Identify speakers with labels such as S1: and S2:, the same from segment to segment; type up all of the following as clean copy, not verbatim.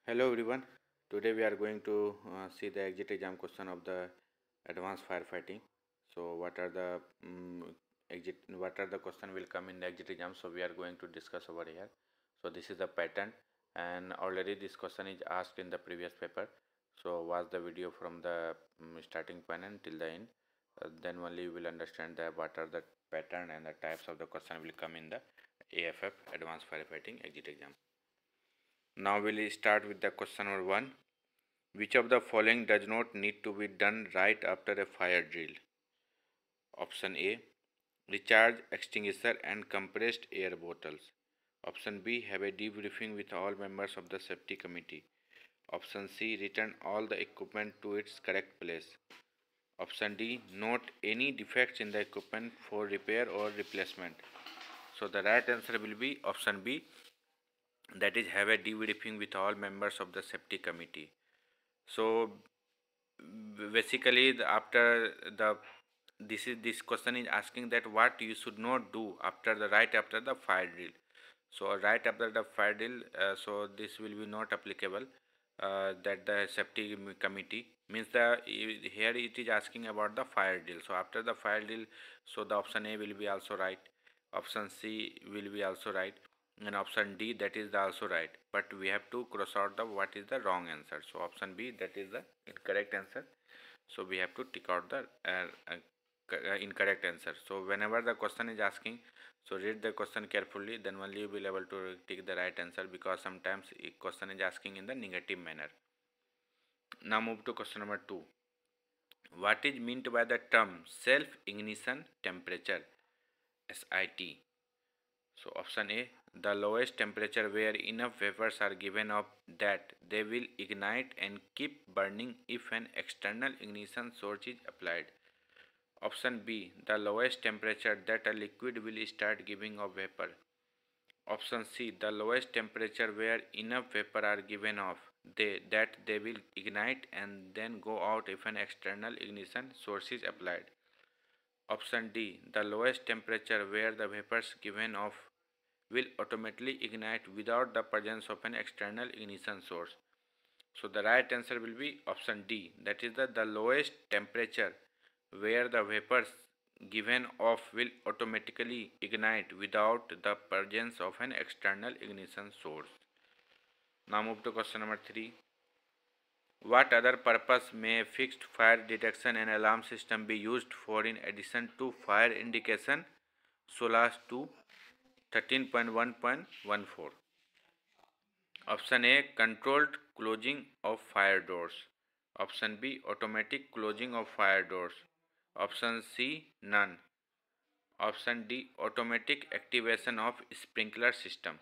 S1: Hello everyone. Today we are going to see the exit exam question of the advanced firefighting. So what are the question will come in the exit exam? So we are going to discuss over here. So this is the pattern, and already this question is asked in the previous paper. So watch the video from the starting point until the end. Then only you will understand that what are the pattern and the types of the question will come in the AFF advanced firefighting exit exam. Now we'll start with the question number 1. Which of the following does not need to be done right after a fire drill? Option A. Recharge extinguisher and compressed air bottles. Option B. Have a debriefing with all members of the safety committee. Option C. Return all the equipment to its correct place. Option D. Note any defects in the equipment for repair or replacement. So the right answer will be option B, that is have a debriefing with all members of the safety committee. So basically after the this question is asking that what you should not do after the right after the fire drill. So right after the fire drill, so this will be not applicable, that the safety committee means the here it is asking about the fire drill. So after the fire drill, so the option A will be also right, option C will be also right, and option D, that is the also right, but we have to cross out the what is the wrong answer. So option B, that is the incorrect answer. So we have to tick out the incorrect answer. So whenever the question is asking, so read the question carefully, then only you will able to tick the right answer, because sometimes a question is asking in the negative manner. Now move to question number 2. What is meant by the term self ignition temperature, SIT? So option A, the lowest temperature where enough vapors are given off that they will ignite and keep burning if an external ignition source is applied. Option B, the lowest temperature that a liquid will start giving off vapor. Option C, the lowest temperature where enough vapor are given off that they will ignite and then go out if an external ignition source is applied. Option D, the lowest temperature where the vapors given off will automatically ignite without the presence of an external ignition source. So the right answer will be option D, that is the lowest temperature where the vapors given off will automatically ignite without the presence of an external ignition source. Now move to question number 3. What other purpose may a fixed fire detection and alarm system be used for in addition to fire indication? SOLAS 2 13.1.14. Option A, controlled closing of fire doors. Option B, automatic closing of fire doors. Option C, none. Option D, automatic activation of sprinkler system.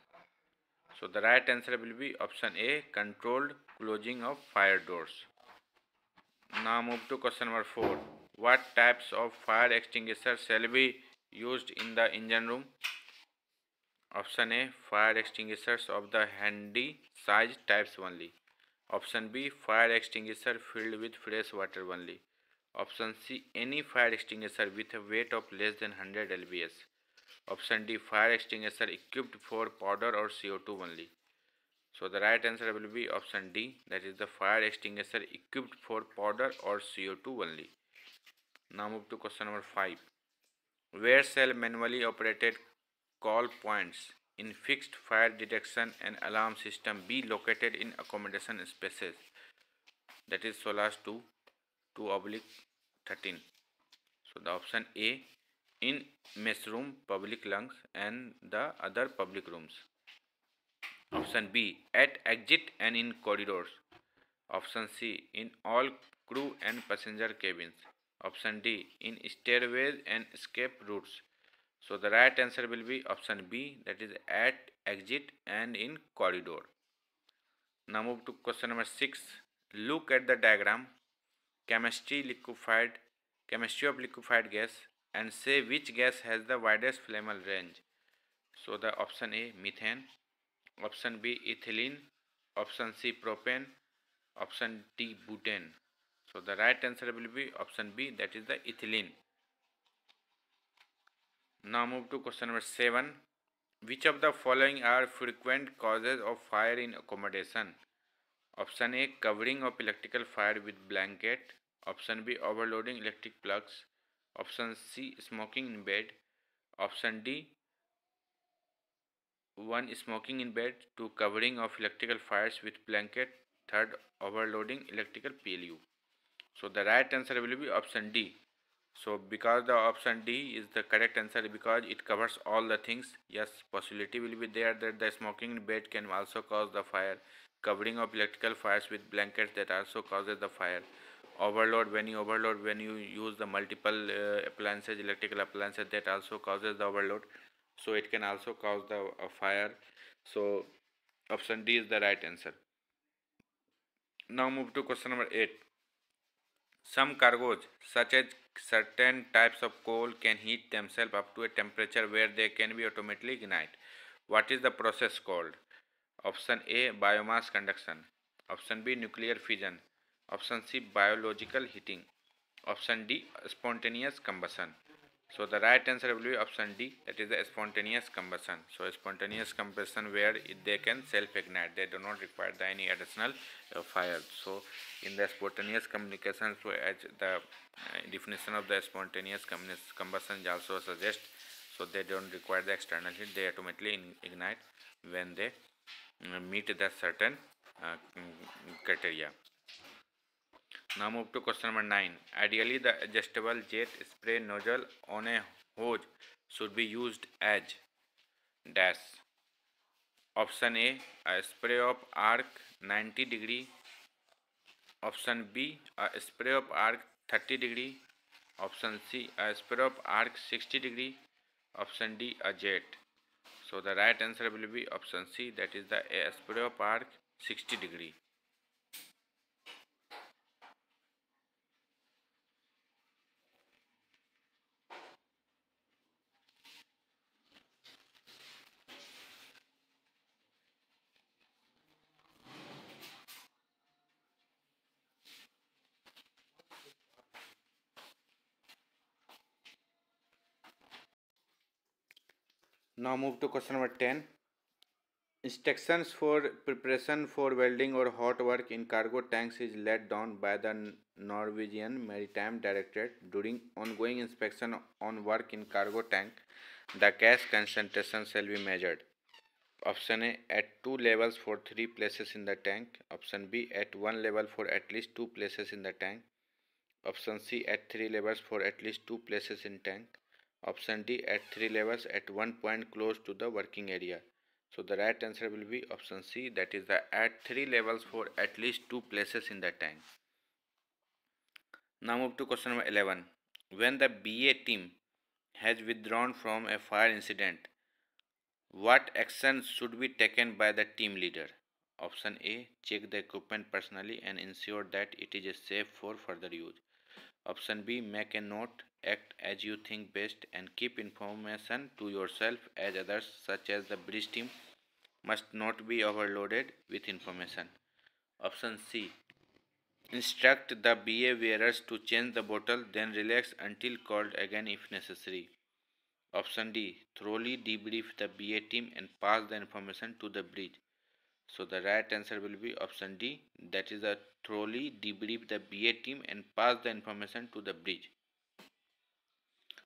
S1: So the right answer will be option A, controlled closing of fire doors. Now move to question number 4. What types of fire extinguishers shall be used in the engine room? Option A, fire extinguishers of the handy size types only. Option B, fire extinguisher filled with fresh water only. Option C, any fire extinguisher with a weight of less than 100 lbs. Option D, fire extinguisher equipped for powder or CO2 only. So the right answer will be option D, that is the fire extinguisher equipped for powder or CO2 only. Now move to question number 5. Where shall manually operated call points in fixed fire detection and alarm system be located in accommodation spaces? That is SOLAS 2 2/13. So the option A, in mess room, public lungs and the other public rooms. Option B, at exit and in corridors. Option C, in all crew and passenger cabins. Option D, in stairways and escape routes. So the right answer will be option B, that is at exit and in corridor. Now move to question number 6. Look at the diagram, chemistry of liquefied gas, and say which gas has the widest flammable range. So the option A, methane. Option B, ethylene. Option C, propane. Option D, butane. So the right answer will be option B, that is the ethylene. Now move to question number 7. Which of the following are frequent causes of fire in accommodation? Option A, covering of electrical fire with blanket. Option B, overloading electric plugs. Option C, smoking in bed. Option D, one, smoking in bed. Two, covering of electrical fires with blanket. Third, overloading electrical PLU. So the right answer will be option D. So because the option D is the correct answer, because it covers all the things, yes, possibility will be there that the smoking in bed can also cause the fire. Covering of electrical fires with blankets, that also causes the fire. Overload, when you use the multiple appliances, electrical appliances, that also causes the overload. So it can also cause the fire. So option D is the right answer. Now move to question number 8. Some cargoes, such as certain types of coal, can heat themselves up to a temperature where they can be automatically ignited. What is the process called? Option A, biomass conduction. Option B, nuclear fission. Option C, biological heating. Option D, spontaneous combustion. So the right answer will be option D, that is the spontaneous combustion. So spontaneous combustion where they can self-ignite, they do not require any additional fire. So in the spontaneous combustion, so as the definition of the spontaneous combustion also suggests, so they don't require the external heat, they automatically ignite when they meet the certain criteria. Now move to question number 9. Ideally, the adjustable jet spray nozzle on a hose should be used as dash. Option A spray of arc 90 degree. Option B, a spray of arc 30 degree. Option C, a spray of arc 60 degree. Option D, a jet. So the right answer will be option C, that is the a spray of arc 60 degree. Now move to question number 10. Instructions for preparation for welding or hot work in cargo tanks is laid down by the Norwegian Maritime Directorate during ongoing inspection on work in cargo tank. The gas concentration shall be measured. Option A, at two levels for three places in the tank. Option B, at one level for at least two places in the tank. Option C, at three levels for at least two places in tank. Option D, at three levels at one point close to the working area. So the right answer will be option C, that is the at three levels for at least two places in the tank. Now move to question number 11. When the BA team has withdrawn from a fire incident, what action should be taken by the team leader? Option A, check the equipment personally and ensure that it is safe for further use. Option B, make a note, act as you think best, and keep information to yourself as others, such as the bridge team, must not be overloaded with information. Option C, instruct the BA wearers to change the bottle, then relax until called again if necessary. Option D, thoroughly debrief the BA team and pass the information to the bridge. So the right answer will be option D, that is a thoroughly debrief the BA team and pass the information to the bridge.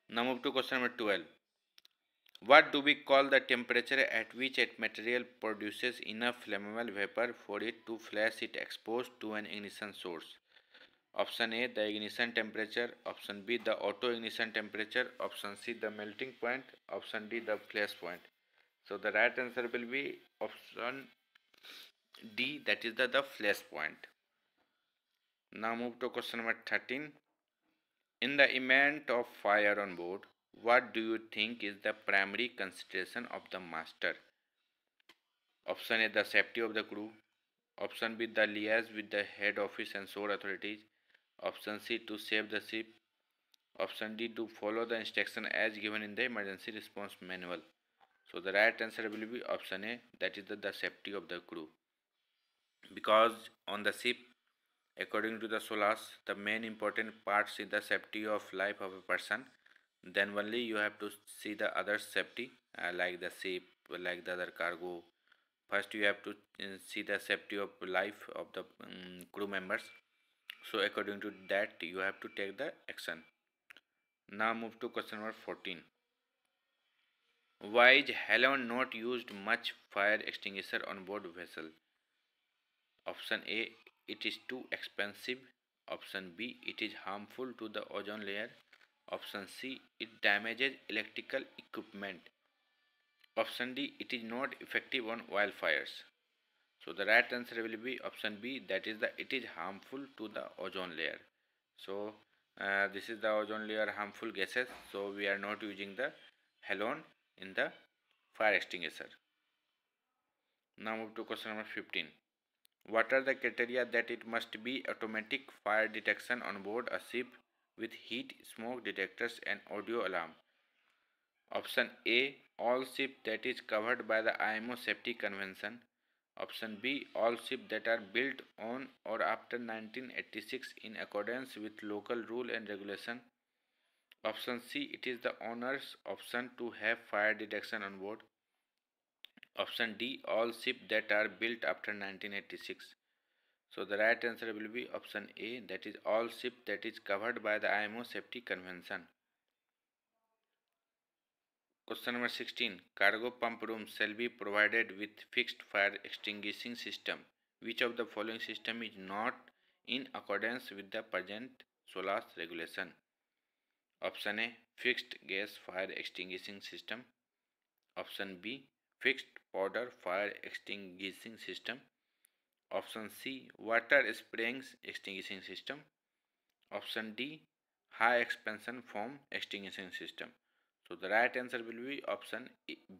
S1: Now move to question number 12. What do we call the temperature at which a material produces enough flammable vapor for it to flash it exposed to an ignition source? Option A, the ignition temperature. Option B, the auto ignition temperature. Option C, the melting point. Option D, the flash point. So the right answer will be option D, that is the flash point. Now move to question number 13. In the event of fire on board, what do you think is the primary consideration of the master? Option A, the safety of the crew. Option B, the liaise with the head office and shore authorities. Option C, to save the ship. Option D, to follow the instruction as given in the emergency response manual. So the right answer will be option A, that is the safety of the crew. Because on the ship, according to the SOLAS, the main important parts is the safety of life of a person. Then only you have to see the other safety, like the ship, like the other cargo, first you have to see the safety of life of the crew members. So according to that you have to take the action. Now move to question number 14. Why is halon not used much fire extinguisher on board vessel? Option A, it is too expensive. Option B, it is harmful to the ozone layer. Option C, it damages electrical equipment. Option D, it is not effective on wildfires. So the right answer will be option B, that is the it is harmful to the ozone layer. So this is the ozone layer harmful gases, so we are not using the halon in the fire extinguisher. Now move to question number 15. What are the criteria that it must be automatic fire detection on board a ship with heat, smoke detectors and audio alarm? Option A, all ship that is covered by the IMO Safety Convention. Option B, all ships that are built on or after 1986 in accordance with local rule and regulation. Option C, it is the owner's option to have fire detection on board. Option D, all ships that are built after 1986. So the right answer will be option A, that is all ships that is covered by the IMO Safety Convention. Question number 16. Cargo pump rooms shall be provided with fixed fire extinguishing system. Which of the following system is not in accordance with the present SOLAS regulation? Option A, fixed gas fire extinguishing system. Option B, fixed powder fire extinguishing system. Option C, water spraying extinguishing system. Option D, high expansion foam extinguishing system. So the right answer will be option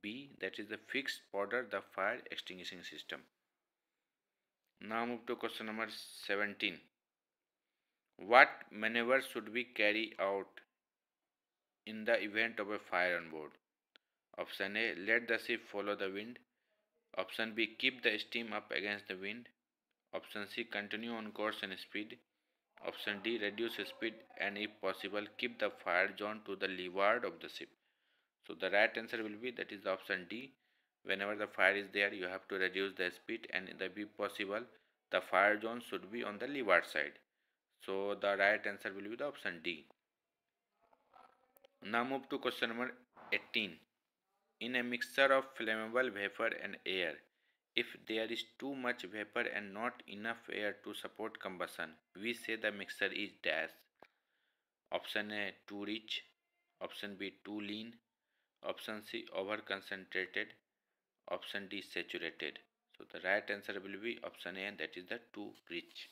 S1: B, that is the fixed powder the fire extinguishing system. Now move to question number 17. What maneuver should we carry out in the event of a fire on board? Option A, let the ship follow the wind. Option B, keep the steam up against the wind. Option C, continue on course and speed. Option D, reduce speed and if possible keep the fire zone to the leeward of the ship. So the right answer will be that is the option D. Whenever the fire is there, you have to reduce the speed and if possible, the fire zone should be on the leeward side. So the right answer will be the option D. Now move to question number 18. In a mixture of flammable vapor and air, if there is too much vapor and not enough air to support combustion, we say the mixture is dash. Option A, too rich. Option B, too lean. Option C, over concentrated. Option D, saturated. So the right answer will be option A, and that is the too rich.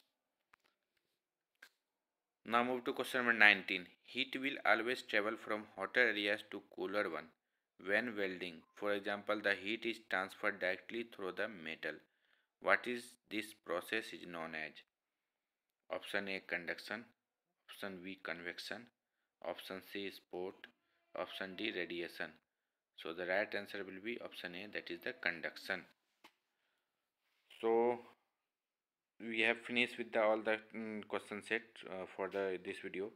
S1: Now move to question number 19. Heat will always travel from hotter areas to cooler one when welding. For example, the heat is transferred directly through the metal. What is this process is known as? Option A, conduction. Option B, convection. Option C, sport. Option D, radiation. So the right answer will be option A, that is the conduction. So we have finished with all the question set for this video.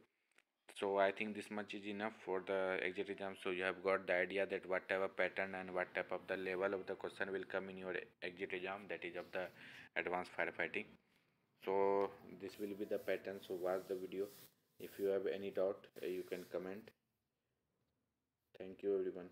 S1: So I think this much is enough for the exit exam. So you have got the idea that what type of pattern and what type of the level of the question will come in your exit exam, that is of the advanced firefighting. So this will be the pattern. So watch the video. If you have any doubt, you can comment. Thank you everyone.